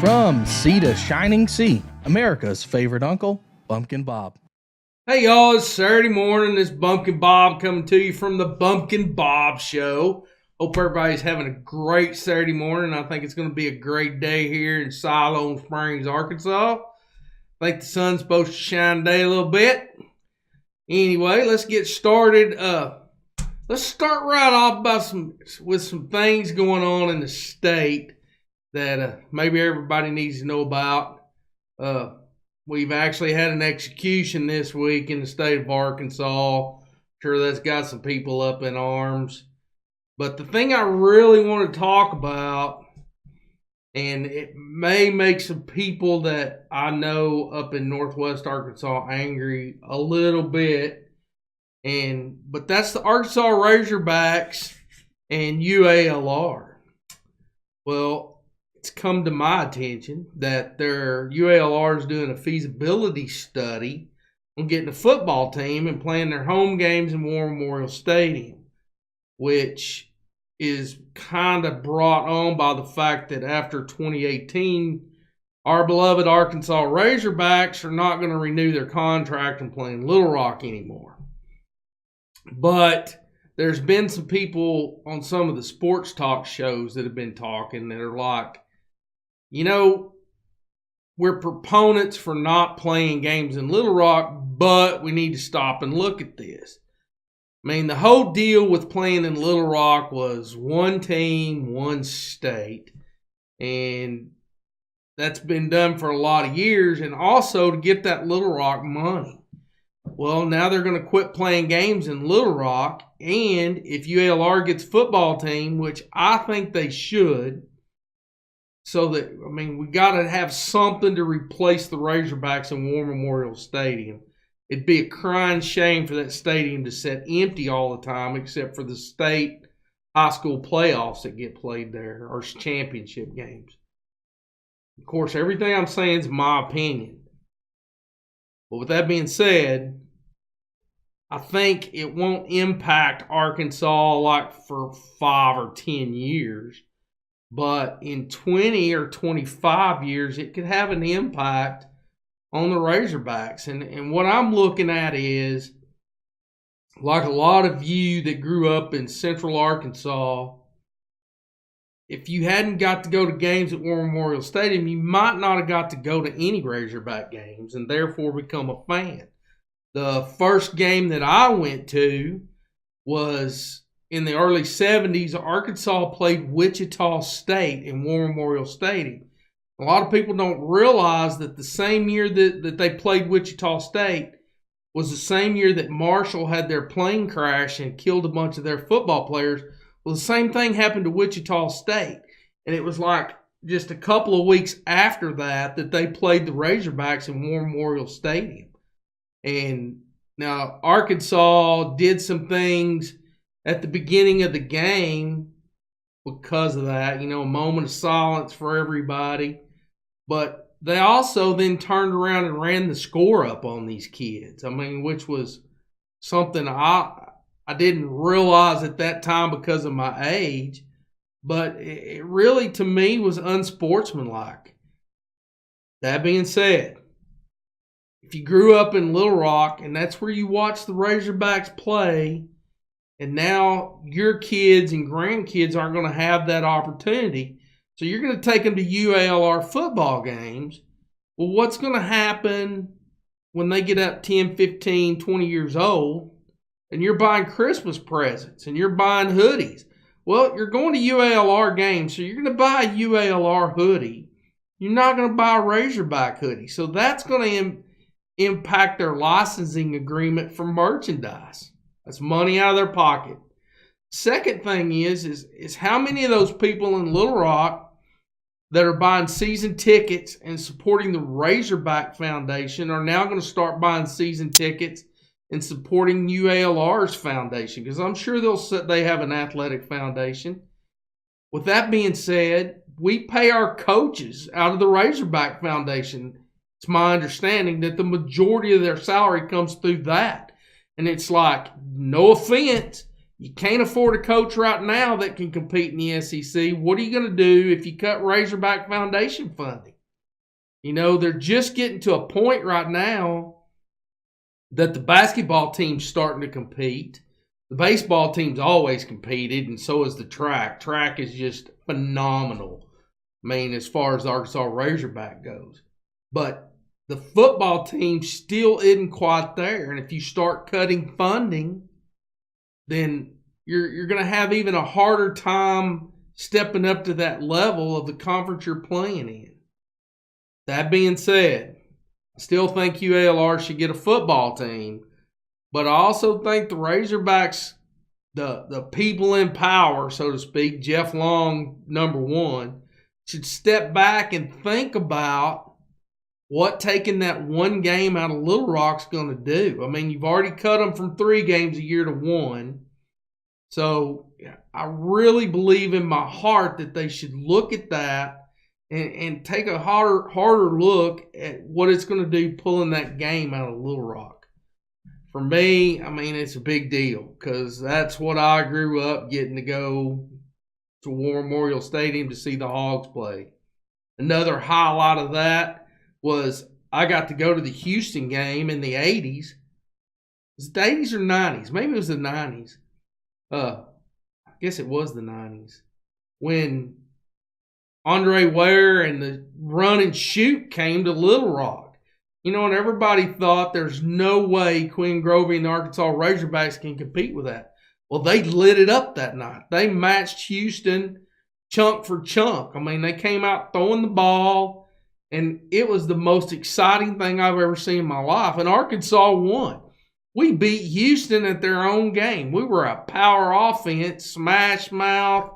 From sea to shining sea, America's favorite uncle, Bumpkin Bob. Hey y'all, it's Saturday morning. It's Bumpkin Bob coming to you from the Bumpkin Bob Show. Hope everybody's having a great Saturday morning. I think it's going to be a great day here in Siloam Springs, Arkansas. I think the sun's supposed to shine today a little bit. Anyway, let's get started. Let's start right off with some things going on in the state that maybe everybody needs to know about. We've actually had an execution this week in the state of Arkansas. Sure, that's got some people up in arms. But the thing I really want to talk about, and it may make some people that I know up in Northwest Arkansas angry a little bit, but that's the Arkansas Razorbacks and UALR. Well, it's come to my attention that their UALR is doing a feasibility study on getting a football team and playing their home games in War Memorial Stadium, which is kind of brought on by the fact that after 2018, our beloved Arkansas Razorbacks are not going to renew their contract and play in Little Rock anymore. But there's been some people on some of the sports talk shows that have been talking that are like, you know, we're proponents for not playing games in Little Rock, but we need to stop and look at this. I mean, the whole deal with playing in Little Rock was one team, one state. And that's been done for a lot of years, and also to get that Little Rock money. Well, now they're going to quit playing games in Little Rock, and if UALR gets a football team, which I think they should, we got to have something to replace the Razorbacks in War Memorial Stadium. It'd be a crying shame for that stadium to sit empty all the time, except for the state high school playoffs that get played there, or championship games. Of course, everything I'm saying is my opinion. But with that being said, I think it won't impact Arkansas like for 5 or 10 years. But in 20 or 25 years, it could have an impact on the Razorbacks. And what I'm looking at is, like a lot of you that grew up in Central Arkansas, if you hadn't got to go to games at War Memorial Stadium, you might not have got to go to any Razorback games and therefore become a fan. The first game that I went to was in the early 70s. Arkansas played Wichita State in War Memorial Stadium. A lot of people don't realize that the same year that they played Wichita State was the same year that Marshall had their plane crash and killed a bunch of their football players. Well, the same thing happened to Wichita State. And it was like just a couple of weeks after that they played the Razorbacks in War Memorial Stadium. And now Arkansas did some things at the beginning of the game because of that, a moment of silence for everybody. But they also then turned around and ran the score up on these kids. Which was something I didn't realize at that time because of my age. But it really, to me, was unsportsmanlike. That being said, if you grew up in Little Rock and that's where you watched the Razorbacks play, and now your kids and grandkids aren't going to have that opportunity, so you're going to take them to UALR football games. Well, what's going to happen when they get up 10, 15, 20 years old and you're buying Christmas presents and you're buying hoodies? Well, you're going to UALR games, so you're going to buy a UALR hoodie. You're not going to buy a Razorback hoodie. So that's going to impact their licensing agreement for merchandise. That's money out of their pocket. Second thing is how many of those people in Little Rock that are buying season tickets and supporting the Razorback Foundation are now going to start buying season tickets and supporting UALR's foundation? Because I'm sure they have an athletic foundation. With that being said, we pay our coaches out of the Razorback Foundation. It's my understanding that the majority of their salary comes through that. And it's like, no offense, you can't afford a coach right now that can compete in the SEC. What are you going to do if you cut Razorback Foundation funding? They're just getting to a point right now that the basketball team's starting to compete. The baseball team's always competed, and so is the track. Track is just phenomenal. I mean, as far as the Arkansas Razorback goes. But the football team still isn't quite there. And if you start cutting funding, then you're going to have even a harder time stepping up to that level of the conference you're playing in. That being said, I still think UALR should get a football team. But I also think the Razorbacks, the people in power, so to speak, Jeff Long, number one, should step back and think about what taking that one game out of Little Rock's going to do. I mean, you've already cut them from 3 games a year to 1. So I really believe in my heart that they should look at that and take a harder look at what it's going to do pulling that game out of Little Rock. For me, I mean, it's a big deal because that's what I grew up getting to go to War Memorial Stadium to see the Hogs play. Another highlight of that was I got to go to the Houston game in the 80s. Was it the 80s or 90s? Maybe it was the 90s. I guess it was the 90s. When Andre Ware and the Run and Shoot came to Little Rock. And everybody thought there's no way Quinn Grovey and the Arkansas Razorbacks can compete with that. Well, they lit it up that night. They matched Houston chunk for chunk. I mean, they came out throwing the ball, and it was the most exciting thing I've ever seen in my life. And Arkansas won. We beat Houston at their own game. We were a power offense, smash mouth,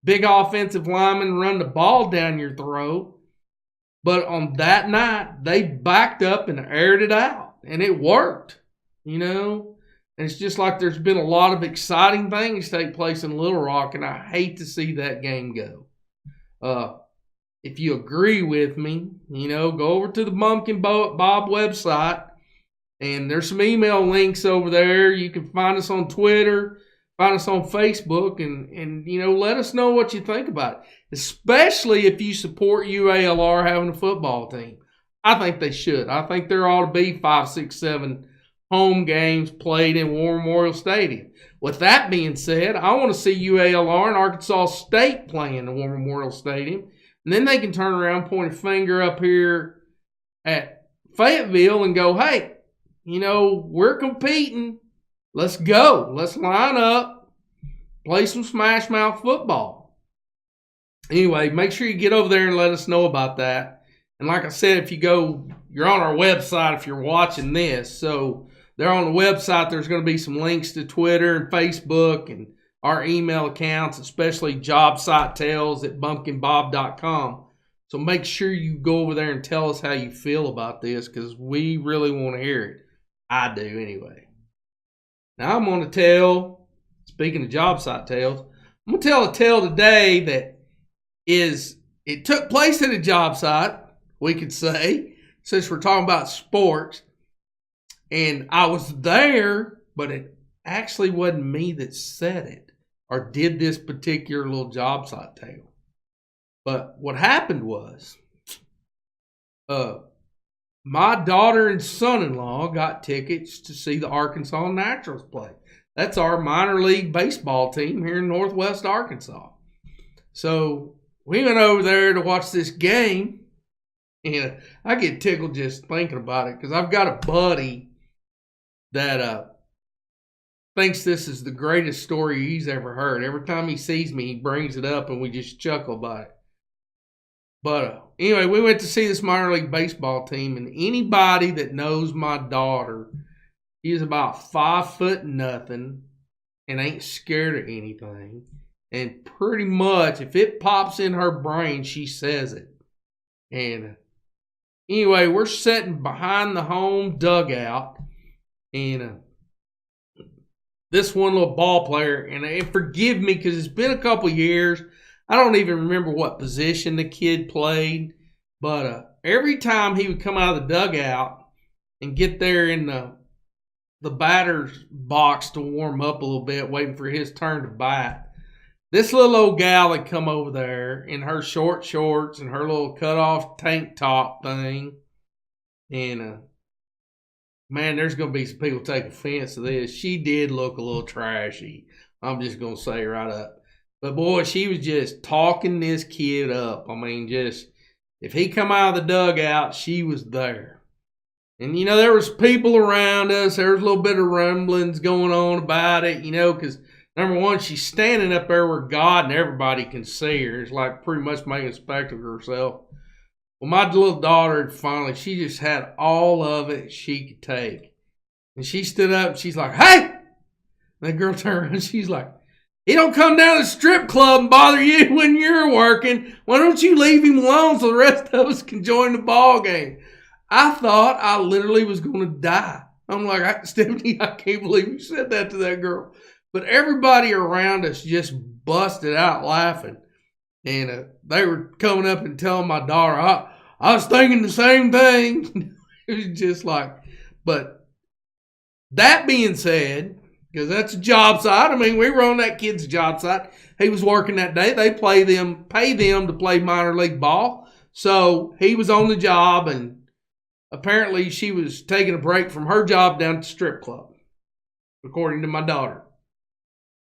big offensive lineman run the ball down your throat. But on that night, they backed up and aired it out. And it worked, And it's just like there's been a lot of exciting things take place in Little Rock, and I hate to see that game go. If you agree with me, go over to the Bumpkin Bob website, and there's some email links over there. You can find us on Twitter, find us on Facebook, and let us know what you think about it. Especially if you support UALR having a football team. I think they should. I think there ought to be 5, 6, 7 home games played in War Memorial Stadium. With that being said, I want to see UALR and Arkansas State playing in the War Memorial Stadium. And then they can turn around, point a finger up here at Fayetteville and go, hey, we're competing. Let's go. Let's line up, play some smash mouth football. Anyway, make sure you get over there and let us know about that. And like I said, you're on our website if you're watching this. So there on the website, there's going to be some links to Twitter and Facebook and our email accounts, especially job site tales at bumpkinbob.com. So make sure you go over there and tell us how you feel about this because we really want to hear it. I do anyway. Now I'm going to tell, speaking of job site tales, I'm going to tell a tale today that it took place at a job site, we could say, since we're talking about sports. And I was there, but it actually wasn't me that said it or did this particular little job site tale. But what happened was, my daughter and son-in-law got tickets to see the Arkansas Naturals play. That's our minor league baseball team here in Northwest Arkansas. So we went over there to watch this game, and I get tickled just thinking about it because I've got a buddy that thinks this is the greatest story he's ever heard. Every time he sees me, he brings it up, and we just chuckle about it. But anyway, we went to see this minor league baseball team, and anybody that knows my daughter, she's about 5'0" and ain't scared of anything. And pretty much, if it pops in her brain, she says it. And anyway, we're sitting behind the home dugout, and this one little ball player, and forgive me because it's been a couple years. I don't even remember what position the kid played, but every time he would come out of the dugout and get there in the batter's box to warm up a little bit, waiting for his turn to bat, this little old gal that come over there in her short shorts and her little cut off tank top thing. And man, there's going to be some people take offense to this. She did look a little trashy. I'm just going to say right up. But boy, she was just talking this kid up. I mean, just if he come out of the dugout, she was there. And, there was people around us. There was a little bit of rumblings going on about it, because number one, she's standing up there where God and everybody can see her. It's like pretty much making a spectacle of herself. Well, my little daughter finally, she just had all of it she could take. And she stood up and she's like, "Hey!" And the girl turned around and she's like, "He don't come down to the strip club and bother you when you're working. Why don't you leave him alone so the rest of us can join the ball game?" I thought I literally was going to die. I'm like, "Stephanie, I can't believe you said that to that girl." But everybody around us just busted out laughing. And they were coming up and telling my daughter, I was thinking the same thing. It was just like, but that being said, because that's a job site. I mean, we were on that kid's job site. He was working that day. They pay them to play minor league ball. So he was on the job, and apparently she was taking a break from her job down at the strip club, according to my daughter.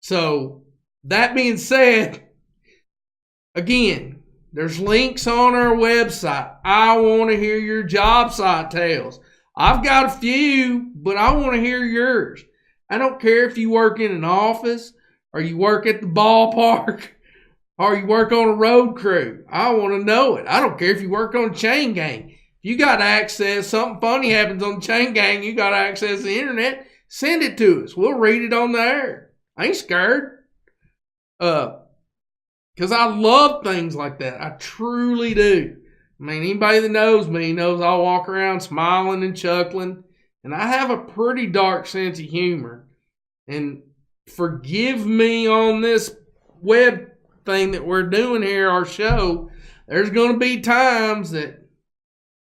So that being said, again, there's links on our website. I want to hear your job site tales. I've got a few, but I want to hear yours. I don't care if you work in an office or you work at the ballpark or you work on a road crew. I want to know it. I don't care if you work on a chain gang. If you got access, something funny happens on the chain gang, you got access to the internet, send it to us. We'll read it on the air. I ain't scared. Because I love things like that. I truly do. I mean, anybody that knows me knows I walk around smiling and chuckling. And I have a pretty dark sense of humor. And forgive me on this web thing that we're doing here, our show. There's going to be times that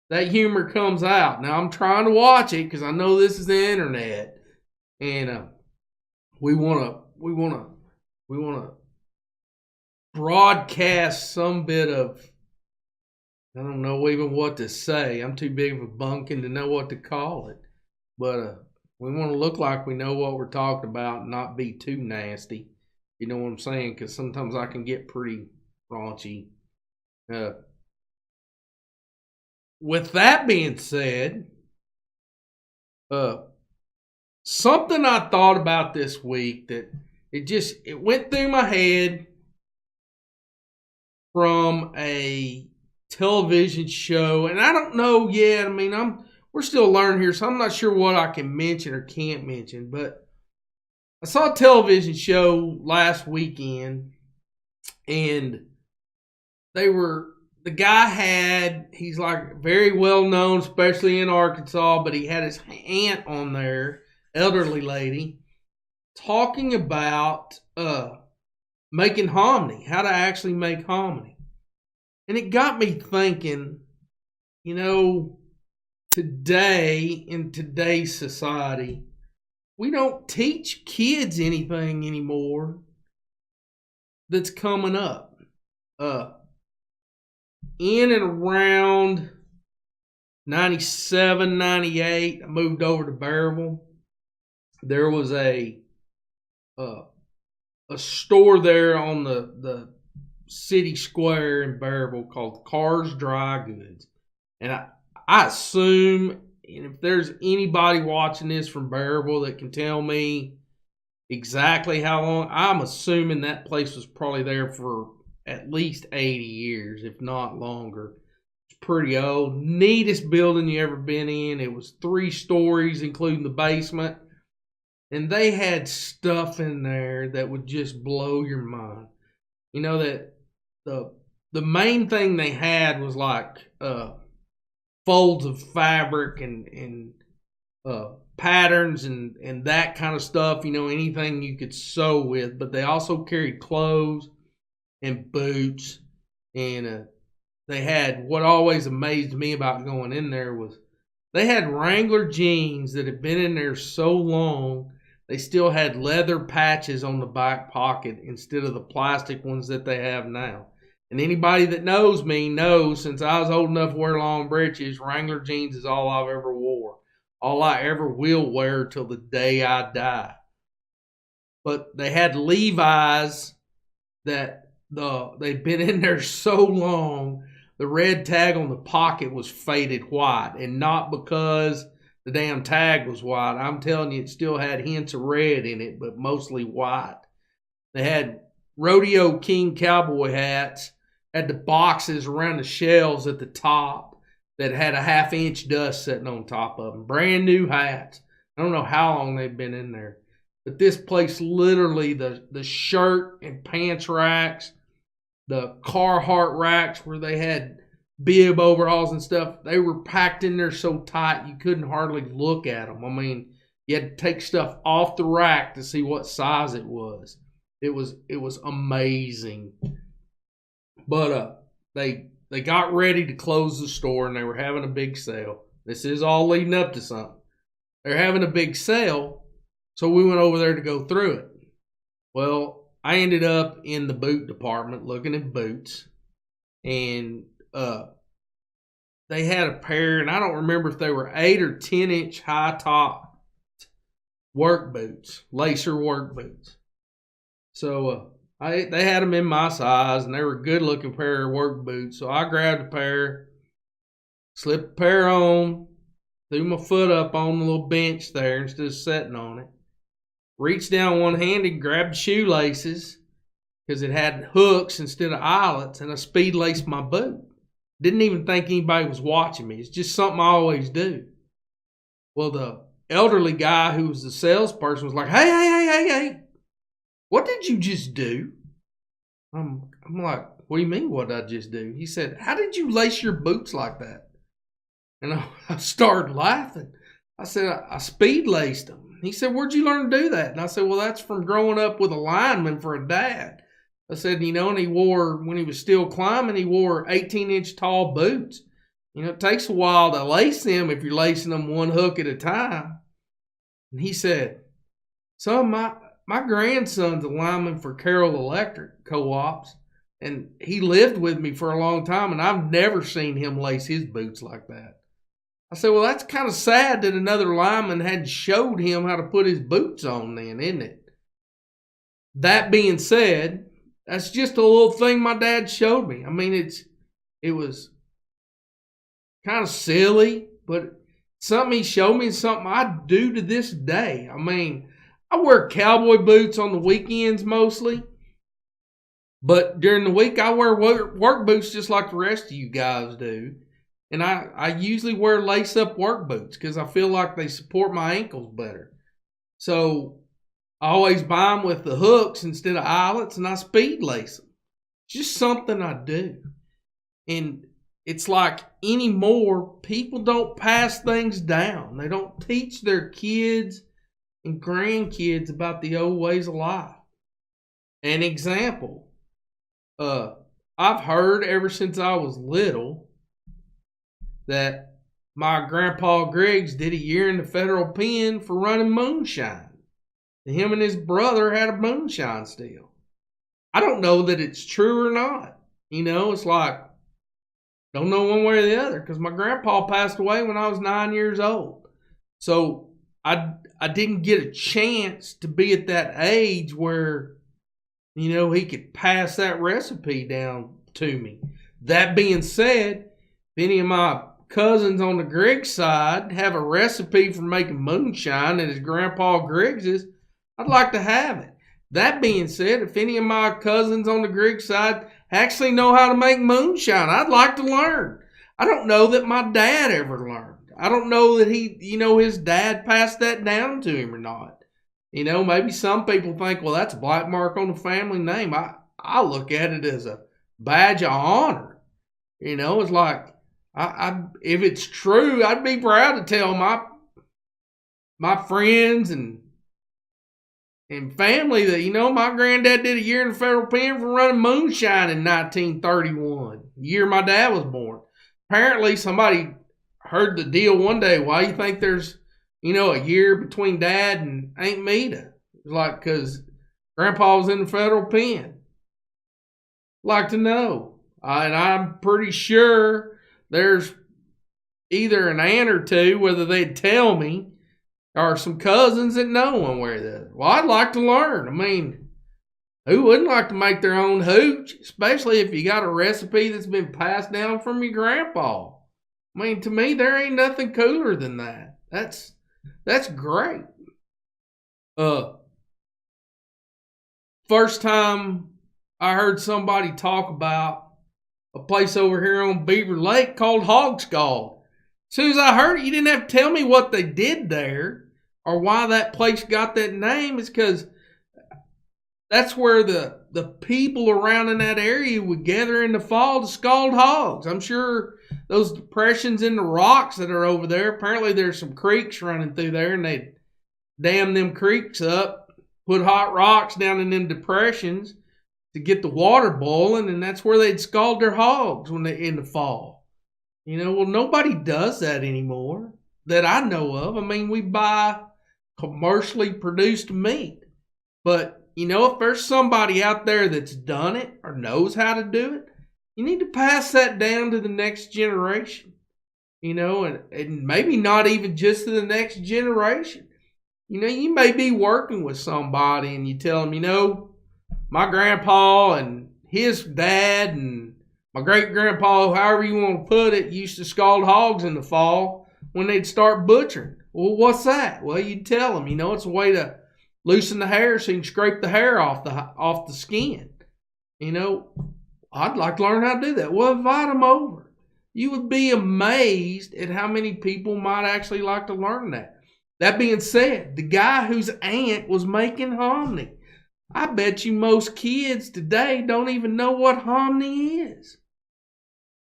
humor comes out. Now, I'm trying to watch it because I know this is the internet. And we want to broadcast some bit of, I don't know even what to say. I'm too big of a bumpkin to know what to call it. But we want to look like we know what we're talking about and not be too nasty. You know what I'm saying? Because sometimes I can get pretty raunchy. With that being said, something I thought about this week that it went through my head from a television show, and I don't know yet. I mean, we're still learning here, so I'm not sure what I can mention or can't mention. But I saw a television show last weekend, and he's like very well known, especially in Arkansas, but he had his aunt on there, elderly lady, talking about making hominy, how to actually make hominy. And it got me thinking, today, in today's society, we don't teach kids anything anymore that's coming up. In and around 97, 98, I moved over to Bearville. There was a store there on the city square in Bearville called Carr's Dry Goods. And I assume, and if there's anybody watching this from Bearville that can tell me exactly how long, I'm assuming that place was probably there for at least 80 years, if not longer. It's pretty old. Neatest building you ever been in. It was 3 stories, including the basement. And they had stuff in there that would just blow your mind. That the main thing they had was like folds of fabric and patterns and that kind of stuff. Anything you could sew with. But they also carried clothes and boots. And they had, what always amazed me about going in there was they had Wrangler jeans that had been in there so long they still had leather patches on the back pocket instead of the plastic ones that they have now. And anybody that knows me knows since I was old enough to wear long breeches, Wrangler jeans is all I've ever wore. All I ever will wear till the day I die. But they had Levi's that they've been in there so long, the red tag on the pocket was faded white. And not because the damn tag was white. I'm telling you, it still had hints of red in it, but mostly white. They had Rodeo King cowboy hats, had the boxes around the shelves at the top that had a 1/2 inch dust sitting on top of them. Brand new hats. I don't know how long they've been in there. But this place literally, the shirt and pants racks, the Carhartt racks where they had bib overalls and stuff, they were packed in there so tight you couldn't hardly look at them. I mean, you had to take stuff off the rack to see what size it was. It was amazing. But they got ready to close the store and they were having a big sale. This is all leading up to something. They're having a big sale, so we went over there to go through it. Well, I ended up in the boot department looking at boots, and they had a pair, and I don't remember if they were 8 or 10 inch high top work boots, lacer work boots. So they had them in my size, and they were a good looking pair of work boots. So I grabbed a pair, slipped a pair on, threw my foot up on the little bench there instead of sitting on it. Reached down one hand and grabbed the shoelaces because it had hooks instead of eyelets, and I speed laced my boot. Didn't even think anybody was watching me. It's just something I always do. Well, the elderly guy who was the salesperson was like, hey, what did you just do? I'm like, what do you mean what did I just do? He said, how did you lace your boots like that? And I started laughing. I said, I speed laced them. He said, where'd you learn to do that? And I said, well, that's from growing up with a lineman for a dad. I said, and he wore, when he was still climbing, he wore 18-inch tall boots. It takes a while to lace them if you're lacing them one hook at a time. And he said, son, my grandson's a lineman for Carroll Electric Co-ops, and he lived with me for a long time, and I've never seen him lace his boots like that. I said, well, that's kind of sad that another lineman hadn't showed him how to put his boots on then, isn't it? That being said, that's just a little thing my dad showed me. I mean, it was kind of silly, but something he showed me and something I do to this day. I mean, I wear cowboy boots on the weekends mostly, but during the week I wear work boots just like the rest of you guys do. And I usually wear lace-up work boots because I feel like they support my ankles better. So I always buy them with the hooks instead of eyelets, and I speed lace them. It's just something I do. And it's like anymore, people don't pass things down. They don't teach their kids and grandkids about the old ways of life. An example, I've heard ever since I was little that my grandpa Griggs did a year in the federal pen for running moonshine. Him and his brother had a moonshine still. I don't know that it's true or not. It's like, don't know one way or the other because my grandpa passed away when I was 9 years old. So I didn't get a chance to be at that age where, he could pass that recipe down to me. That being said, if any of my cousins on the Griggs side have a recipe for making moonshine that is Grandpa Griggs's, I'd like to have it. That being said, if any of my cousins on the Griggs side actually know how to make moonshine, I'd like to learn. I don't know that my dad ever learned. I don't know that his dad passed that down to him or not. Maybe some people think, well, that's a black mark on the family name. I look at it as a badge of honor. It's like, if it's true, I'd be proud to tell my friends and family that, my granddad did a year in the federal pen for running moonshine in 1931, the year my dad was born. Apparently, somebody heard the deal one day. Why do you think there's a year between Dad and Aunt Mita. Like, because Grandpa was in the federal pen. Like to know. And I'm pretty sure there's either an aunt or two, whether they'd tell me, or some cousins that know one way or the other. Well, I'd like to learn. I mean, who wouldn't like to make their own hooch? Especially if you got a recipe that's been passed down from your grandpa. I mean, to me, there ain't nothing cooler than that. That's great. First time I heard somebody talk about a place over here on Beaver Lake called Hog Scald. As soon as I heard it, you didn't have to tell me what they did there or why that place got that name. It's because that's where the people around in that area would gather in the fall to scald hogs. I'm sure those depressions in the rocks that are over there, apparently there's some creeks running through there, and they'd dam them creeks up, put hot rocks down in them depressions to get the water boiling, and that's where they'd scald their hogs when they in the fall. Well, nobody does that anymore that I know of. I mean, we buy commercially produced meat. But, if there's somebody out there that's done it or knows how to do it, you need to pass that down to the next generation. And maybe not even just to the next generation. You may be working with somebody and you tell them, my grandpa and his dad and my great-grandpa, however you want to put it, used to scald hogs in the fall when they'd start butchering. Well, what's that? Well, you'd tell them, it's a way to loosen the hair so you can scrape the hair off the skin. I'd like to learn how to do that. Well, invite them over. You would be amazed at how many people might actually like to learn that. That being said, the guy whose aunt was making hominy, I bet you most kids today don't even know what hominy is.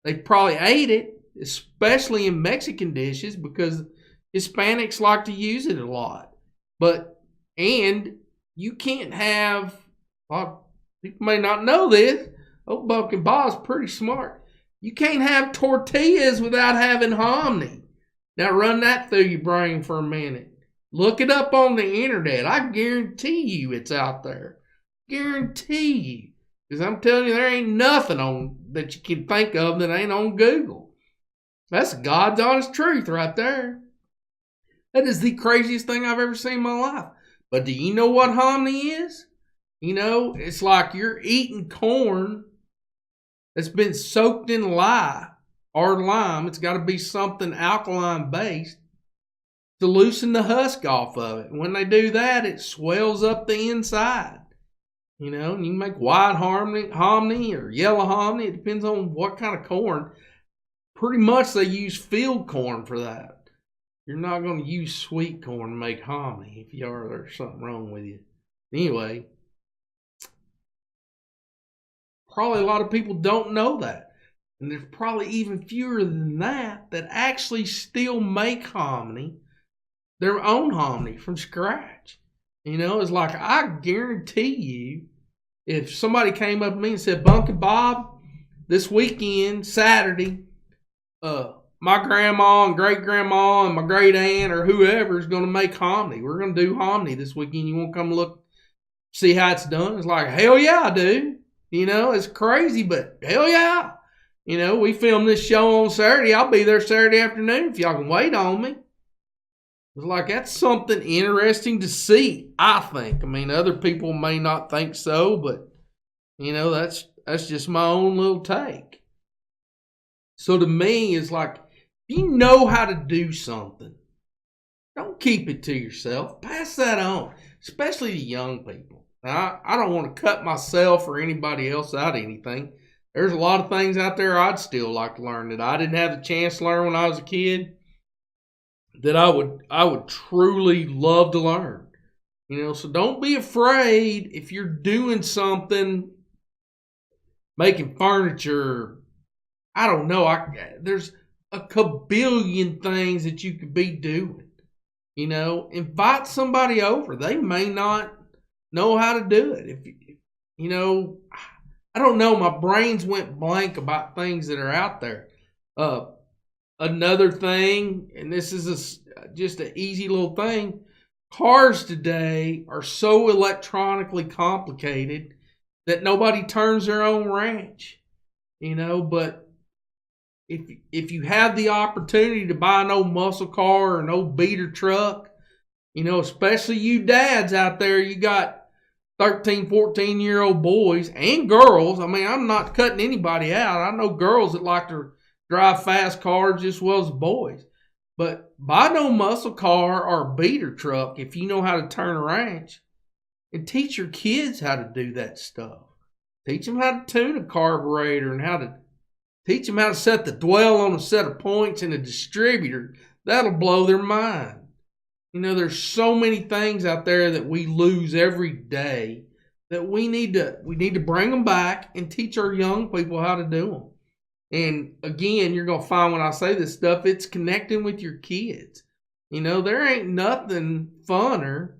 They probably ate it, especially in Mexican dishes, because Hispanics like to use it a lot. And you can't have, people may not know this, Bumpkin Bob's pretty smart. You can't have tortillas without having hominy. Now run that through your brain for a minute. Look it up on the internet. I guarantee you it's out there. Guarantee you. Because I'm telling you, there ain't nothing on that you can think of that ain't on Google. That's God's honest truth right there. That is the craziest thing I've ever seen in my life. But do you know what hominy is? It's like you're eating corn that's been soaked in lye or lime. It's got to be something alkaline based to loosen the husk off of it. When they do that, it swells up the inside. And you can make white hominy or yellow hominy. It depends on what kind of corn. Pretty much they use field corn for that. You're not going to use sweet corn to make hominy. If you are, there's something wrong with you. Anyway, probably a lot of people don't know that. And there's probably even fewer than that actually still make hominy, their own hominy from scratch. It's like, I guarantee you, if somebody came up to me and said, Bumpkin Bob, this weekend, Saturday, my grandma and great-grandma and my great-aunt or whoever is going to make hominy. We're going to do hominy this weekend. You want to come look, see how it's done? It's like, hell yeah, I do. It's crazy, but hell yeah. We film this show on Saturday. I'll be there Saturday afternoon if y'all can wait on me. It's like, that's something interesting to see, I think. I mean, other people may not think so, but, that's just my own little take. So to me, it's like, if you know how to do something, don't keep it to yourself. Pass that on, especially to young people. Now, I don't want to cut myself or anybody else out of anything. There's a lot of things out there I'd still like to learn that I didn't have the chance to learn when I was a kid that I would truly love to learn. So don't be afraid if you're doing something, making furniture. I don't know. There's a kabillion things that you could be doing. Invite somebody over. They may not know how to do it. I don't know. My brains went blank about things that are out there. another thing, and this is just an easy little thing. Cars today are so electronically complicated that nobody turns their own wrench, but if you have the opportunity to buy an old muscle car or an old beater truck, especially you dads out there, you got 13, 14-year-old boys and girls. I mean, I'm not cutting anybody out. I know girls that like to drive fast cars just as well as boys. But buy no muscle car or beater truck if you know how to turn a wrench, and teach your kids how to do that stuff. Teach them how to tune a carburetor and teach them how to set the dwell on a set of points in a distributor. That'll blow their mind. There's so many things out there that we lose every day that we need to bring them back and teach our young people how to do them. And again, you're going to find when I say this stuff, it's connecting with your kids. There ain't nothing funner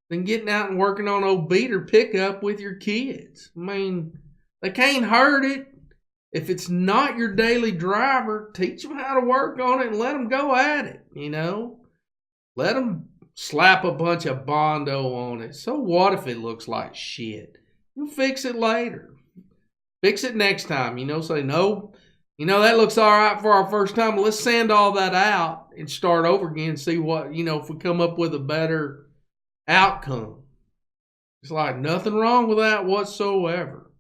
than getting out and working on old beater pickup with your kids. I mean, they can't hurt it. If it's not your daily driver, teach them how to work on it and let them go at it, Let them slap a bunch of Bondo on it. So what if it looks like shit? You'll fix it later. Fix it next time, say, no, that looks all right for our first time. Let's sand all that out and start over again and see what, if we come up with a better outcome. It's like nothing wrong with that whatsoever.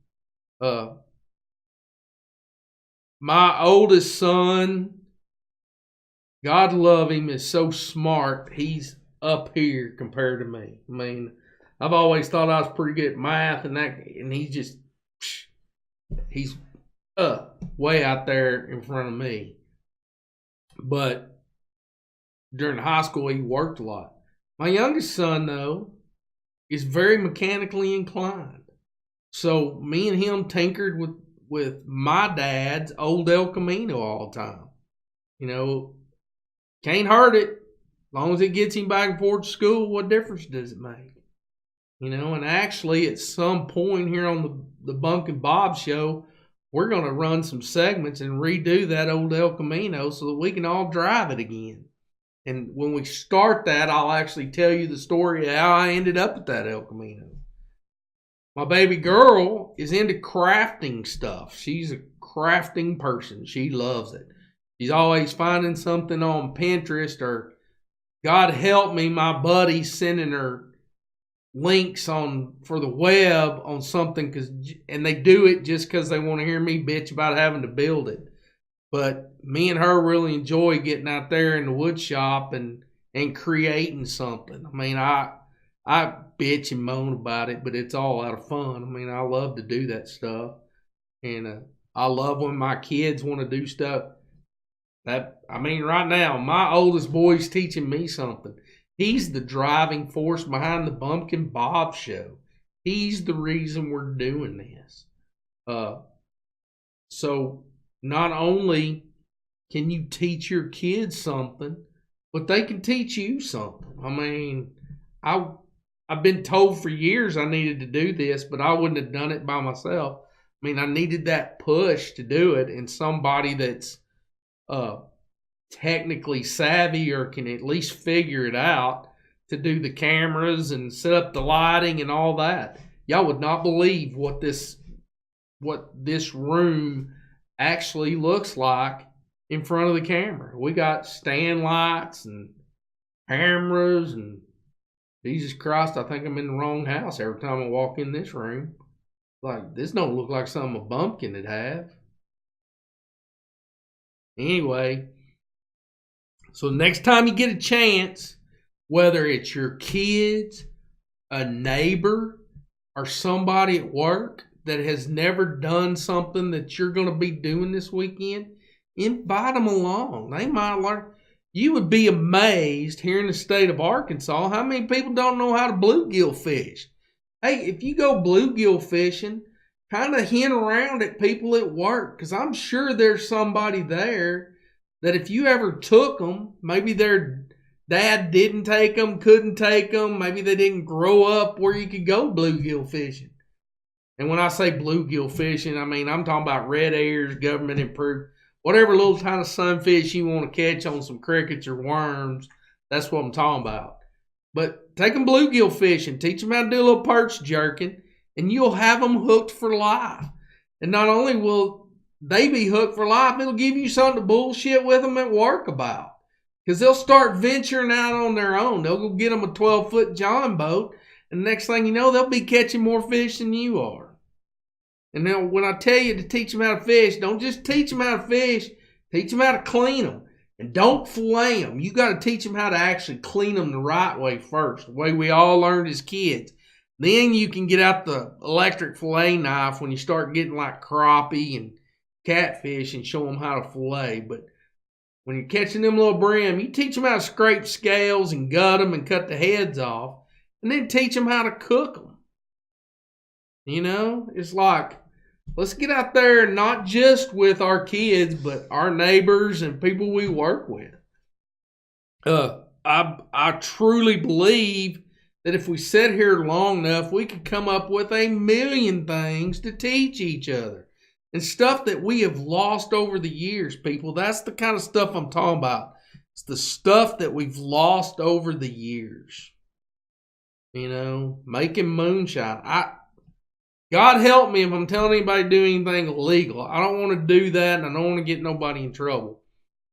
My oldest son, God love him, is so smart. He's up here compared to me. I mean, I've always thought I was pretty good at math and he's way out there in front of me. But during high school, he worked a lot. My youngest son, though, is very mechanically inclined. So me and him tinkered with my dad's old El Camino all the time. Can't hurt it. As long as it gets him back and forth to school, what difference does it make? And actually at some point here on the Bumpkin Bob show, we're going to run some segments and redo that old El Camino so that we can all drive it again. And when we start that, I'll actually tell you the story of how I ended up at that El Camino. My baby girl is into crafting stuff. She's a crafting person. She loves it. She's always finding something on Pinterest, or God help me, my buddy's sending her links for the web on something, and they do it just because they want to hear me bitch about having to build it. But me and her really enjoy getting out there in the wood shop and creating something. I mean, I bitch and moan about it, but it's all out of fun. I mean, I love to do that stuff, and I love when my kids want to do stuff. Right now, my oldest boy's teaching me something. He's the driving force behind the Bumpkin Bob show. He's the reason we're doing this. So not only can you teach your kids something, but they can teach you something. I mean, I've been told for years I needed to do this, but I wouldn't have done it by myself. I mean, I needed that push to do it, and somebody that's technically savvy or can at least figure it out to do the cameras and set up the lighting and all that. Y'all would not believe what this room actually looks like in front of the camera. We got stand lights and cameras, and Jesus Christ, I think I'm in the wrong house every time I walk in this room. Like, this don't look like something a Bumpkin would have. Anyway, so next time you get a chance, whether it's your kids, a neighbor, or somebody at work that has never done something that you're going to be doing this weekend, invite them along. They might learn. You would be amazed here in the state of Arkansas how many people don't know how to bluegill fish. Hey, if you go bluegill fishing, kind of hint around at people at work, because I'm sure there's somebody there that if you ever took them, maybe their dad didn't take them, couldn't take them, maybe they didn't grow up where you could go bluegill fishing. And when I say bluegill fishing, I mean, I'm talking about red ears, government improved. whatever little kind of sunfish you want to catch on some crickets or worms, that's what I'm talking about. But take them bluegill fishing, teach them how to do a little perch jerking, and you'll have them hooked for life. And not only will they be hooked for life, it'll give you something to bullshit with them at work about. Because they'll start venturing out on their own. They'll go get them a 12-foot John boat, and the next thing you know, they'll be catching more fish than you are. And now when I tell you to teach them how to fish, don't just teach them how to fish, teach them how to clean them. And don't fillet them. You got to teach them how to actually clean them the right way first, the way we all learned as kids. Then you can get out the electric fillet knife when you start getting like crappie and catfish and show them how to fillet. But when you're catching them little brim, you teach them how to scrape scales and gut them and cut the heads off. And then teach them how to cook them. You know, it's like, let's get out there, not just with our kids, but our neighbors and people we work with. I truly believe that if we sit here long enough, we could come up with a million things to teach each other. And stuff that we have lost over the years, people. That's the kind of stuff I'm talking about. It's the stuff that we've lost over the years. You know, making moonshine. God help me if I'm telling anybody to do anything illegal. I don't want to do that, and I don't want to get nobody in trouble.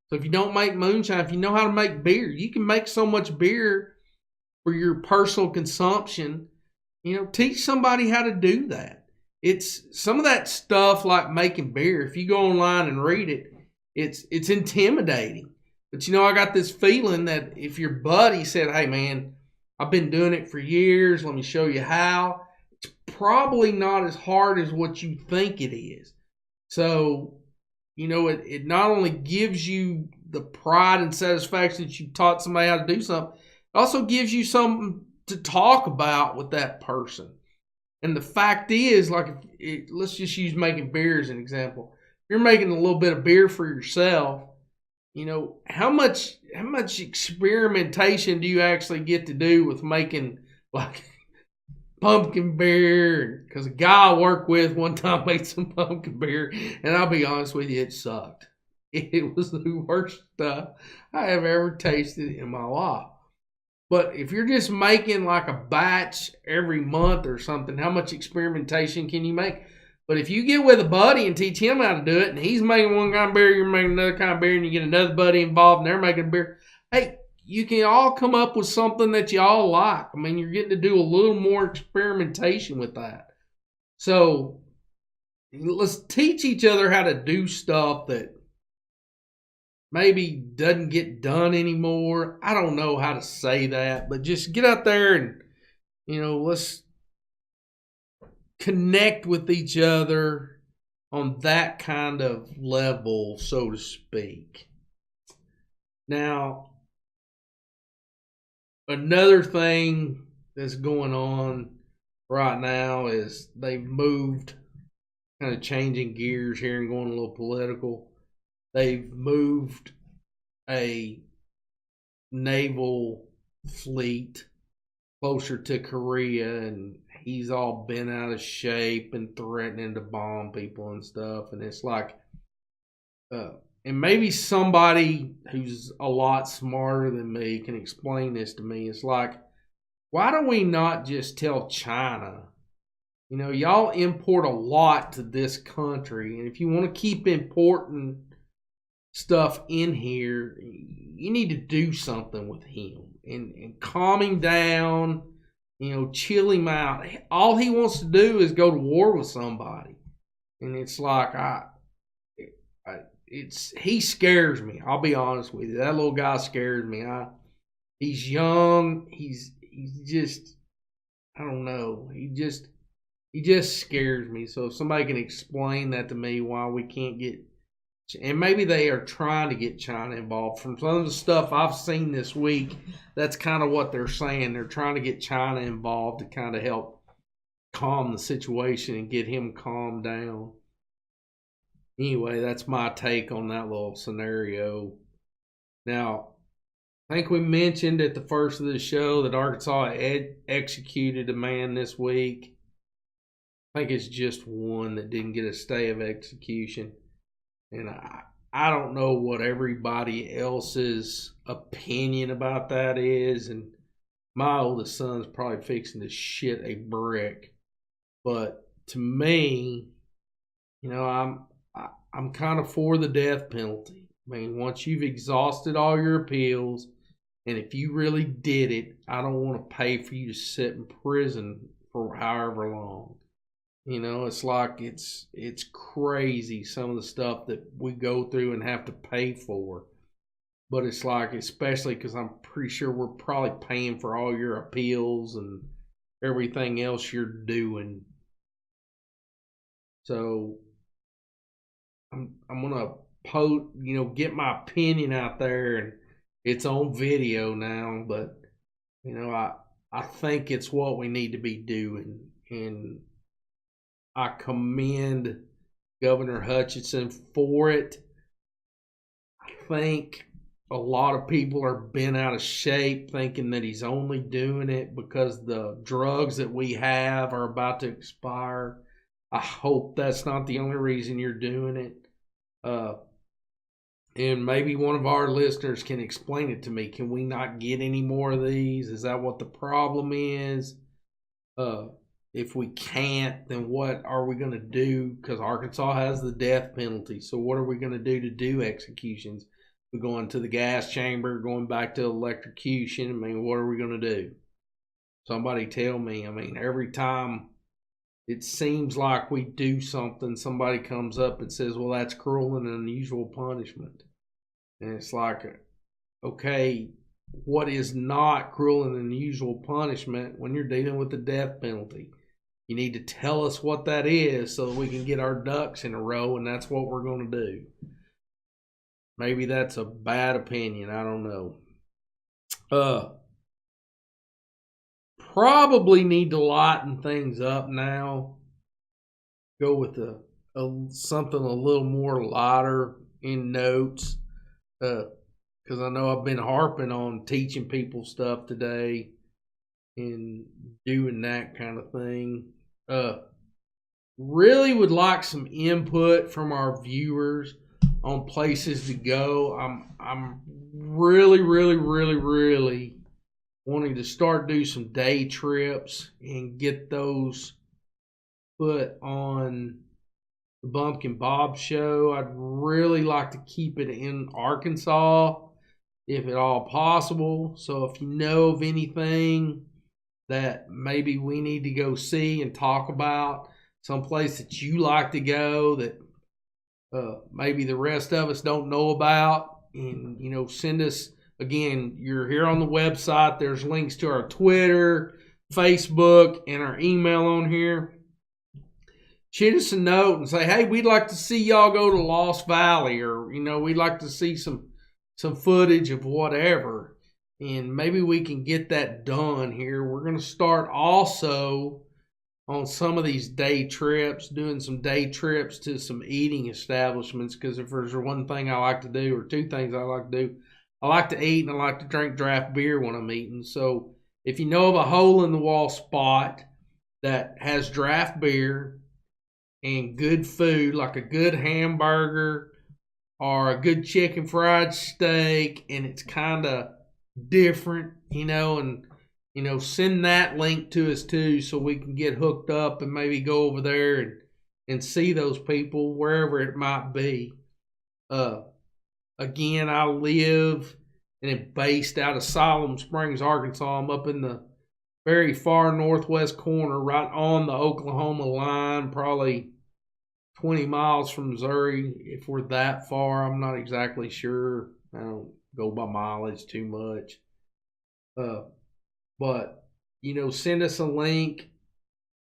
So if you don't make moonshine, if you know how to make beer, you can make so much beer for your personal consumption. You know, teach somebody how to do that. It's some of that stuff like making beer. If you go online and read it, it's intimidating. But you know, I got this feeling that if your buddy said, "Hey man, I've been doing it for years. Let me show you how." It's probably not as hard as what you think it is. So, you know, it not only gives you the pride and satisfaction that you taught somebody how to do something, it also gives you something to talk about with that person. And the fact is, like, let's just use making beer as an example. If you're making a little bit of beer for yourself, you know, how much experimentation do you actually get to do with making, like, pumpkin beer? Because a guy I work with one time made some pumpkin beer, and I'll be honest with you, it sucked. It was the worst stuff I have ever tasted in my life. But if you're just making like a batch every month or something, how much experimentation can you make? But if you get with a buddy and teach him how to do it, and he's making one kind of beer, you're making another kind of beer, and you get another buddy involved, and they're making beer, hey, you can all come up with something that you all like. I mean, you're getting to do a little more experimentation with that. So let's teach each other how to do stuff that maybe doesn't get done anymore. I don't know how to say that, but just get out there and, you know, let's connect with each other on that kind of level, so to speak. Now, another thing that's going on right now is they've moved, kind of changing gears here and going a little political. They've moved a naval fleet closer to Korea, and he's all bent out of shape and threatening to bomb people and stuff. And it's like, and maybe somebody who's a lot smarter than me can explain this to me. It's like, why do we not just tell China, you know, y'all import a lot to this country, and if you want to keep importing stuff in here, you need to do something with him and calm him down, you know, chill him out. All he wants to do is go to war with somebody. And it's like, he scares me. I'll be honest with you. That little guy scares me. He's young. He's just, I don't know. He just scares me. So if somebody can explain that to me, why we can't get, and maybe they are trying to get China involved. From some of the stuff I've seen this week, that's kind of what they're saying. They're trying to get China involved to kind of help calm the situation and get him calmed down. Anyway, that's my take on that little scenario. Now, I think we mentioned at the first of the show that Arkansas executed a man this week. I think it's just one that didn't get a stay of execution. And I don't know what everybody else's opinion about that is, and my oldest son's probably fixing to shit a brick. But to me, I'm kind of for the death penalty. I mean, once you've exhausted all your appeals, and if you really did it, I don't want to pay for you to sit in prison for however long. It's like it's crazy some of the stuff that we go through and have to pay for. But it's like, especially because I'm pretty sure we're probably paying for all your appeals and everything else you're doing. So I'm gonna get my opinion out there, and it's on video now. But I think it's what we need to be doing, and I commend Governor Hutchinson for it. I think a lot of people are bent out of shape thinking that he's only doing it because the drugs that we have are about to expire. I hope that's not the only reason you're doing it. And maybe one of our listeners can explain it to me. Can we not get any more of these? Is that what the problem is? If we can't, then what are we going to do? Because Arkansas has the death penalty. So what are we going to do executions? We're going to the gas chamber, going back to electrocution. I mean, what are we going to do? Somebody tell me. I mean, every time it seems like we do something, somebody comes up and says, well, that's cruel and unusual punishment. And it's like, okay, what is not cruel and unusual punishment when you're dealing with the death penalty? You need to tell us what that is so that we can get our ducks in a row, and that's what we're going to do. Maybe that's a bad opinion. I don't know. Probably need to lighten things up now. Go with something a little more lighter in notes. Because I know I've been harping on teaching people stuff today and doing that kind of thing. Really would like some input from our viewers on places to go. I'm really wanting to start do some day trips and get those put on the Bumpkin Bob show. I'd really like to keep it in Arkansas if at all possible. So if you know of anything that maybe we need to go see and talk about, someplace that you like to go that maybe the rest of us don't know about, and send us. Again, you're here on the website. There's links to our Twitter, Facebook, and our email on here. Shoot us a note and say, hey, we'd like to see y'all go to Lost Valley, or we'd like to see some footage of whatever, and maybe we can get that done here. We're going to start also on some of these day trips, doing some day trips to some eating establishments, because if there's one thing I like to do, or two things I like to do, I like to eat and I like to drink draft beer when I'm eating. So if you know of a hole-in-the-wall spot that has draft beer and good food, like a good hamburger or a good chicken fried steak, and it's kind of different, and send that link to us too, so we can get hooked up and maybe go over there and see those people wherever it might be. Again, I live and am based out of Siloam Springs, Arkansas. I'm up in the very far northwest corner, right on the Oklahoma line, probably 20 miles from Missouri, if we're that far. I'm not exactly sure. I don't go by mileage too much. But, send us a link.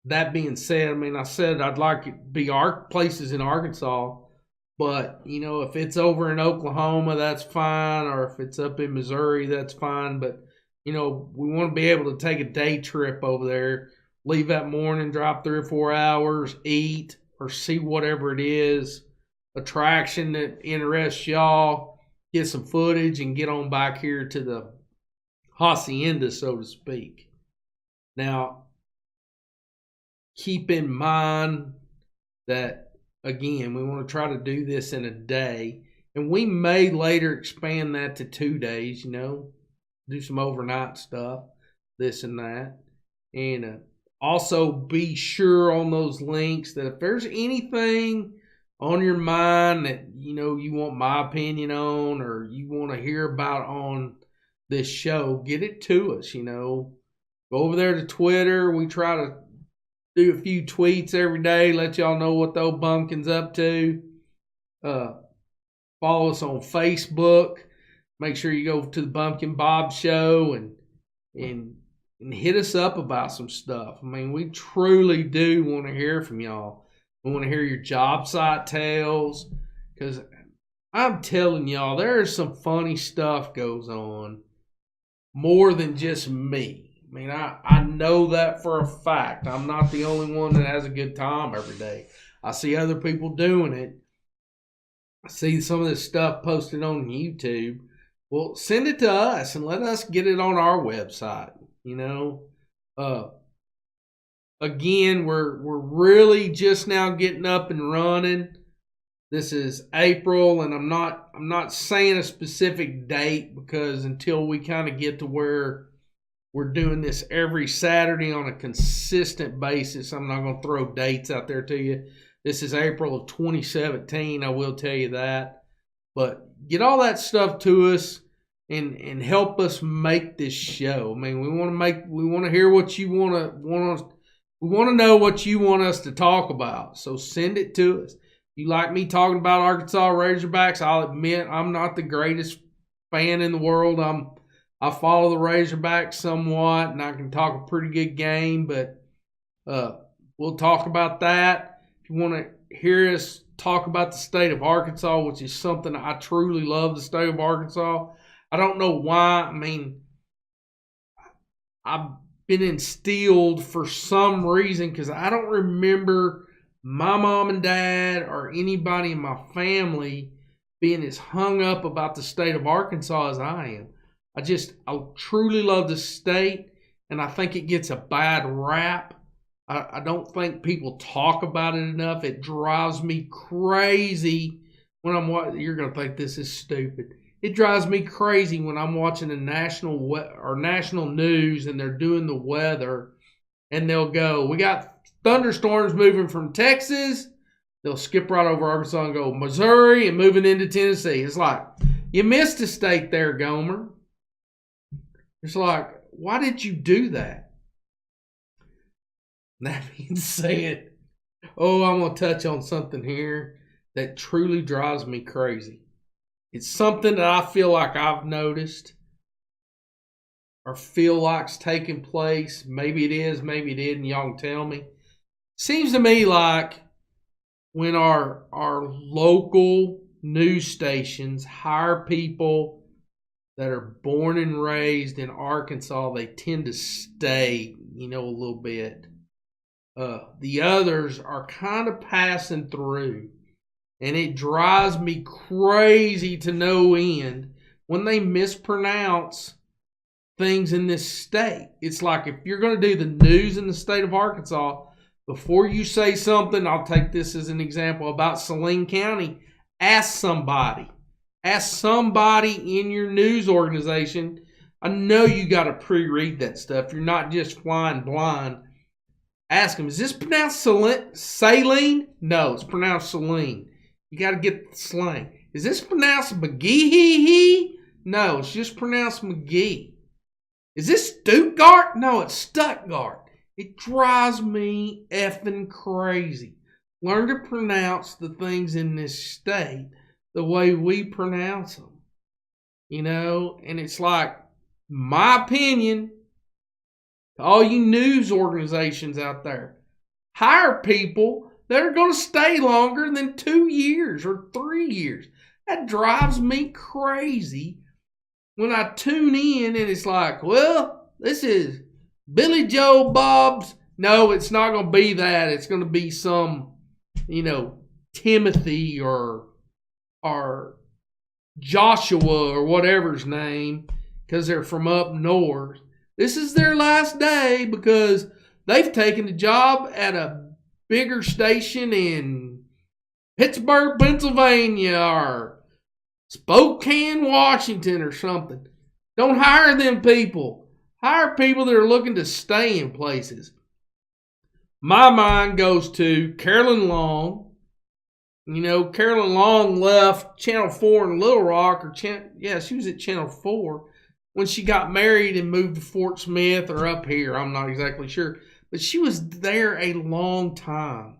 That being said, I mean, I said I'd like it to be our places in Arkansas. But, if it's over in Oklahoma, that's fine. Or if it's up in Missouri, that's fine. But, we want to be able to take a day trip over there, leave that morning, drive 3 or 4 hours, eat, or see whatever it is, attraction that interests y'all, get some footage, and get on back here to the hacienda, so to speak. Now, keep in mind that, again, we want to try to do this in a day. And we may later expand that to 2 days, do some overnight stuff, this and that. And also be sure on those links that if there's anything on your mind that, you want my opinion on or you want to hear about on this show, get it to us, Go over there to Twitter. We try to do a few tweets every day, let y'all know what the old Bumpkin's up to. Follow us on Facebook. Make sure you go to the Bumpkin Bob Show and hit us up about some stuff. I mean, we truly do want to hear from y'all. We want to hear your job site tales, because I'm telling y'all, there's some funny stuff goes on more than just me. I mean, I know that for a fact. I'm not the only one that has a good time every day. I see other people doing it. I see some of this stuff posted on YouTube. Well, send it to us and let us get it on our website. Again, we're really just now getting up and running. This is April, and I'm not saying a specific date, because until we kind of get to where we're doing this every Saturday on a consistent basis, I'm not going to throw dates out there to you. This is April of 2017, I will tell you that. But get all that stuff to us and help us make this show. I mean, we want to hear what you we want to know what you want us to talk about. So send it to us. You like me talking about Arkansas Razorbacks? I'll admit I'm not the greatest fan in the world. I follow the Razorbacks somewhat, and I can talk a pretty good game, but we'll talk about that. If you want to hear us talk about the state of Arkansas, which is something I truly love, the state of Arkansas. I don't know why. I mean, I've been instilled for some reason, because I don't remember my mom and dad or anybody in my family being as hung up about the state of Arkansas as I am. I truly love the state, and I think it gets a bad rap. I don't think people talk about it enough. It drives me crazy when I'm watching. You're going to think this is stupid. It drives me crazy when I'm watching the national news and they're doing the weather, and they'll go, we got thunderstorms moving from Texas. They'll skip right over Arkansas and go Missouri and moving into Tennessee. It's like, you missed a state there, Gomer. It's like, why did you do that? That being said, I'm going to touch on something here that truly drives me crazy. It's something that I feel like I've noticed or feel like's taking place. Maybe it is, maybe it didn't. Y'all can tell me. Seems to me like when our local news stations hire people that are born and raised in Arkansas, they tend to stay, a little bit. The others are kind of passing through, and it drives me crazy to no end when they mispronounce things in this state. It's like, if you're going to do the news in the state of Arkansas, before you say something, I'll take this as an example about Saline County, ask somebody in your news organization. I know you got to pre-read that stuff. You're not just flying blind. Ask them, is this pronounced saline? No, it's pronounced saline. You got to get the slang. Is this pronounced McGee? No, it's just pronounced McGee. Is this Stuttgart? No, it's Stuttgart. It drives me effing crazy. Learn to pronounce the things in this state the way we pronounce them. And it's like, my opinion, to all you news organizations out there, hire people that are going to stay longer than 2 years or 3 years. That drives me crazy when I tune in and it's like, well, this is Billy Joe Bob's. No, it's not going to be that. It's going to be some, Timothy or Joshua or whatever his name, because they're from up north. This is their last day because they've taken a job at a bigger station in Pittsburgh, Pennsylvania, or Spokane, Washington or something. Don't hire them people. Hire people that are looking to stay in places. My mind goes to Carolyn Long. You know, Carolyn Long left Channel 4 in Little Rock, she was at Channel 4 when she got married and moved to Fort Smith or up here. I'm not exactly sure. But she was there a long time.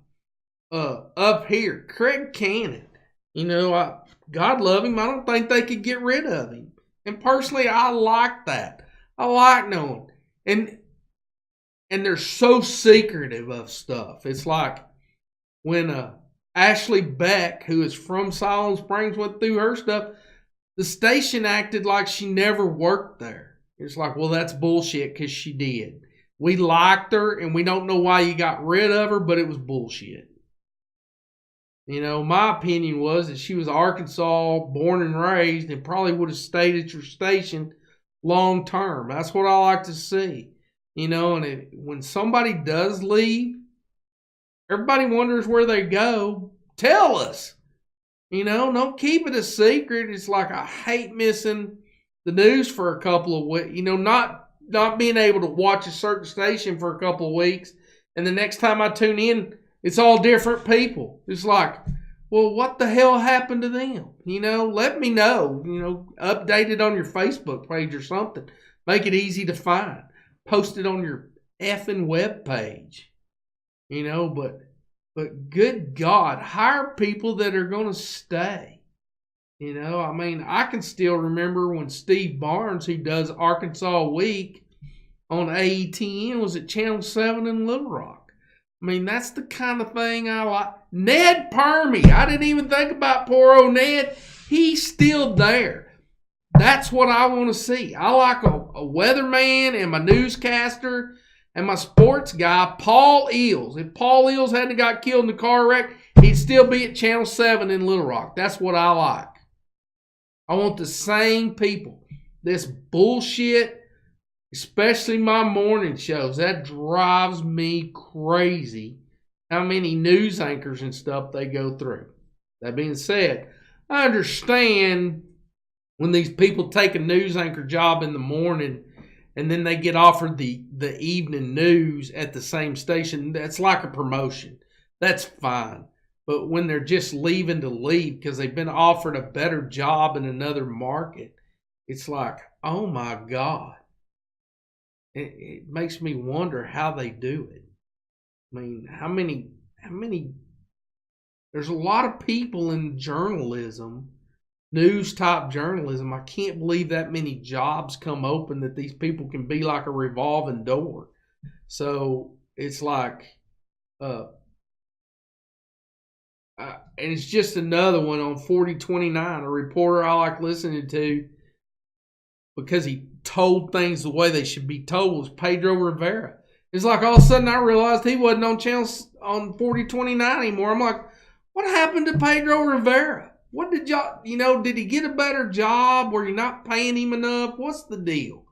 Up here, Craig Cannon. You know, God love him. I don't think they could get rid of him. And personally, I like that. I like knowing. And they're so secretive of stuff. It's like when Ashley Beck, who is from Siloam Springs, went through her stuff, the station acted like she never worked there. It's like, well, that's bullshit because she did. We liked her, and we don't know why you got rid of her, but it was bullshit. You know, my opinion was that she was Arkansas, born and raised, and probably would have stayed at your station long term. That's what I like to see. You know, and when somebody does leave, everybody wonders where they go. Tell us. You know, don't keep it a secret. It's like I hate missing the news for a couple of weeks. You know, not being able to watch a certain station for a couple of weeks, and the next time I tune in, it's all different people. It's like, well, what the hell happened to them? You know, let me know. You know, update it on your Facebook page or something. Make it easy to find. Post it on your effing web page. You know, but good God, hire people that are going to stay. You know, I mean, I can still remember when Steve Barnes, who does Arkansas Week on AETN, was at Channel 7 in Little Rock. I mean, that's the kind of thing I like. Ned Permy. I didn't even think about poor old Ned. He's still there. That's what I want to see. I like a weatherman and my newscaster and my sports guy, Paul Eels. If Paul Eels hadn't got killed in the car wreck, he'd still be at Channel 7 in Little Rock. That's what I like. I want the same people. This bullshit, especially my morning shows, that drives me crazy how many news anchors and stuff they go through. That being said, I understand when these people take a news anchor job in the morning and then they get offered the evening news at the same station. That's like a promotion. That's fine. But when they're just leaving to leave because they've been offered a better job in another market, it's like, oh my God. It makes me wonder how they do it. I mean, how many, there's a lot of people in journalism, news type journalism. I can't believe that many jobs come open that these people can be like a revolving door. So it's like, and it's just another one on 4029, a reporter I like listening to because he told things the way they should be told was Pedro Rivera. It's like all of a sudden I realized he wasn't on 4029 anymore. I'm like, what happened to Pedro Rivera? What did did he get a better job? Were you not paying him enough? What's the deal?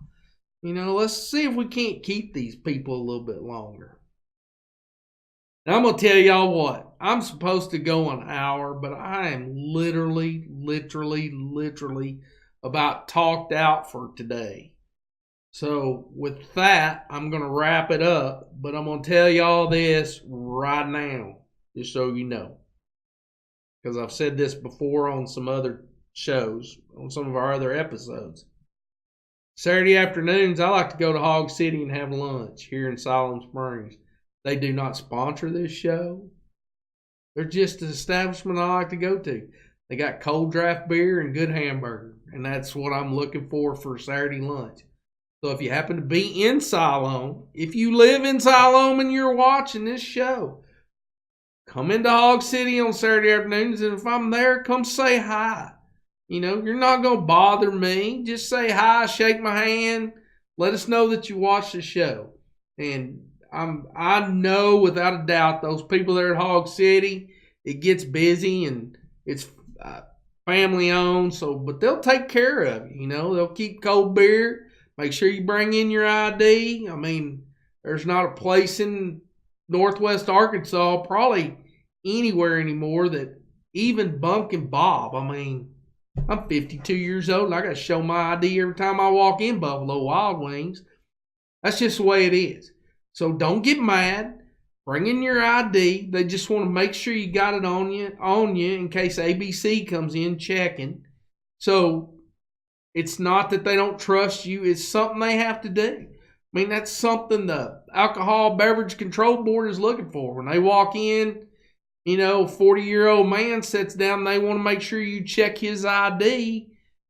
You know, let's see if we can't keep these people a little bit longer. Now, I'm going to tell y'all what. I'm supposed to go an hour, but I am literally about talked out for today. So with that, I'm going to wrap it up, but I'm going to tell y'all this right now, just so you know. Because I've said this before on some other shows, on some of our other episodes. Saturday afternoons, I like to go to Hog City and have lunch here in Siloam Springs. They do not sponsor this show. They're just an establishment I like to go to. They got cold draft beer and good hamburger. And that's what I'm looking for Saturday lunch. So if you happen to be in Siloam, if you live in Siloam and you're watching this show, come into Hog City on Saturday afternoons. And if I'm there, come say hi. You know, you're not going to bother me. Just say hi, shake my hand. Let us know that you watch the show. And I know without a doubt those people there at Hog City, it gets busy and it's family owned. But they'll take care of you. You know, they'll keep cold beer. Make sure you bring in your ID. I mean, there's not a place in Northwest Arkansas, probably anywhere anymore, that even Bumpkin Bob. I mean, I'm 52 years old and I got to show my ID every time I walk in Buffalo Wild Wings. That's just the way it is. So don't get mad. Bring in your ID. They just want to make sure you got it on you in case ABC comes in checking. So it's not that they don't trust you. It's something they have to do. I mean, that's something the Alcohol Beverage Control Board is looking for. When they walk in, a 40-year-old man sits down, they want to make sure you check his ID.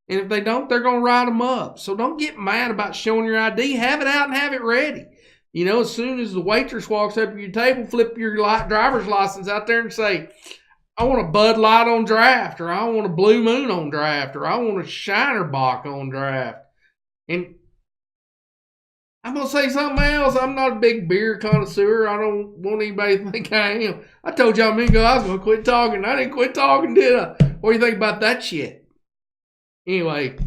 And if they don't, they're going to write them up. So don't get mad about showing your ID. Have it out and have it ready. As soon as the waitress walks up to your table, flip your driver's license out there and say, I want a Bud Light on draft, or I want a Blue Moon on draft, or I want a Shiner Bock on draft. And I'm going to say something else. I'm not a big beer connoisseur. I don't want anybody to think I am. I told y'all a minute ago I was going to quit talking. I didn't quit talking, did I? What do you think about that shit? Anyway,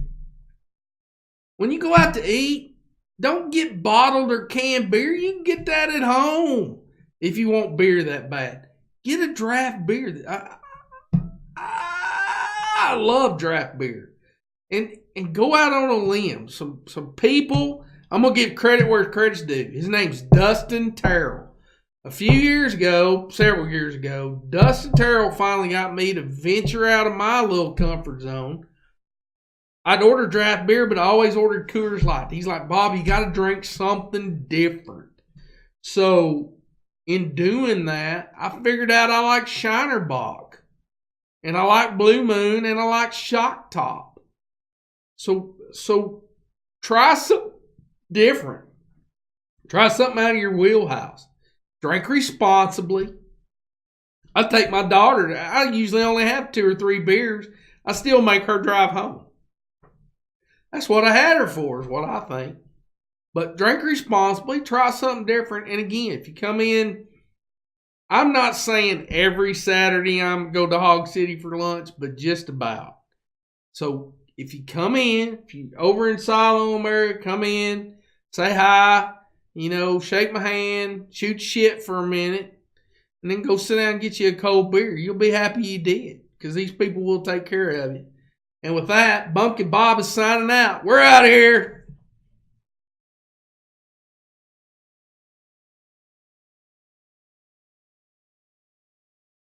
when you go out to eat, don't get bottled or canned beer. You can get that at home if you want beer that bad. Get a draft beer. I love draft beer. And go out on a limb. Some people, I'm going to give credit where credit's due. His name's Dustin Terrell. Several years ago, Dustin Terrell finally got me to venture out of my little comfort zone. I'd order draft beer, but I always ordered Coors Light. He's like, Bob, you got to drink something different. So in doing that, I figured out I like Shiner Bock, and I like Blue Moon, and I like Shock Top. So try something different. Try something out of your wheelhouse. Drink responsibly. I take my daughter. I usually only have 2 or 3 beers. I still make her drive home. That's what I had her for, is what I think. But drink responsibly. Try something different. And again, if you come in, I'm not saying every Saturday I'm going to go to Hog City for lunch, but just about. So if you come in, if you're over in Siloam area, come in, say hi, shake my hand, shoot shit for a minute, and then go sit down and get you a cold beer. You'll be happy you did, because these people will take care of you. And with that, Bumpkin Bob is signing out. We're out of here.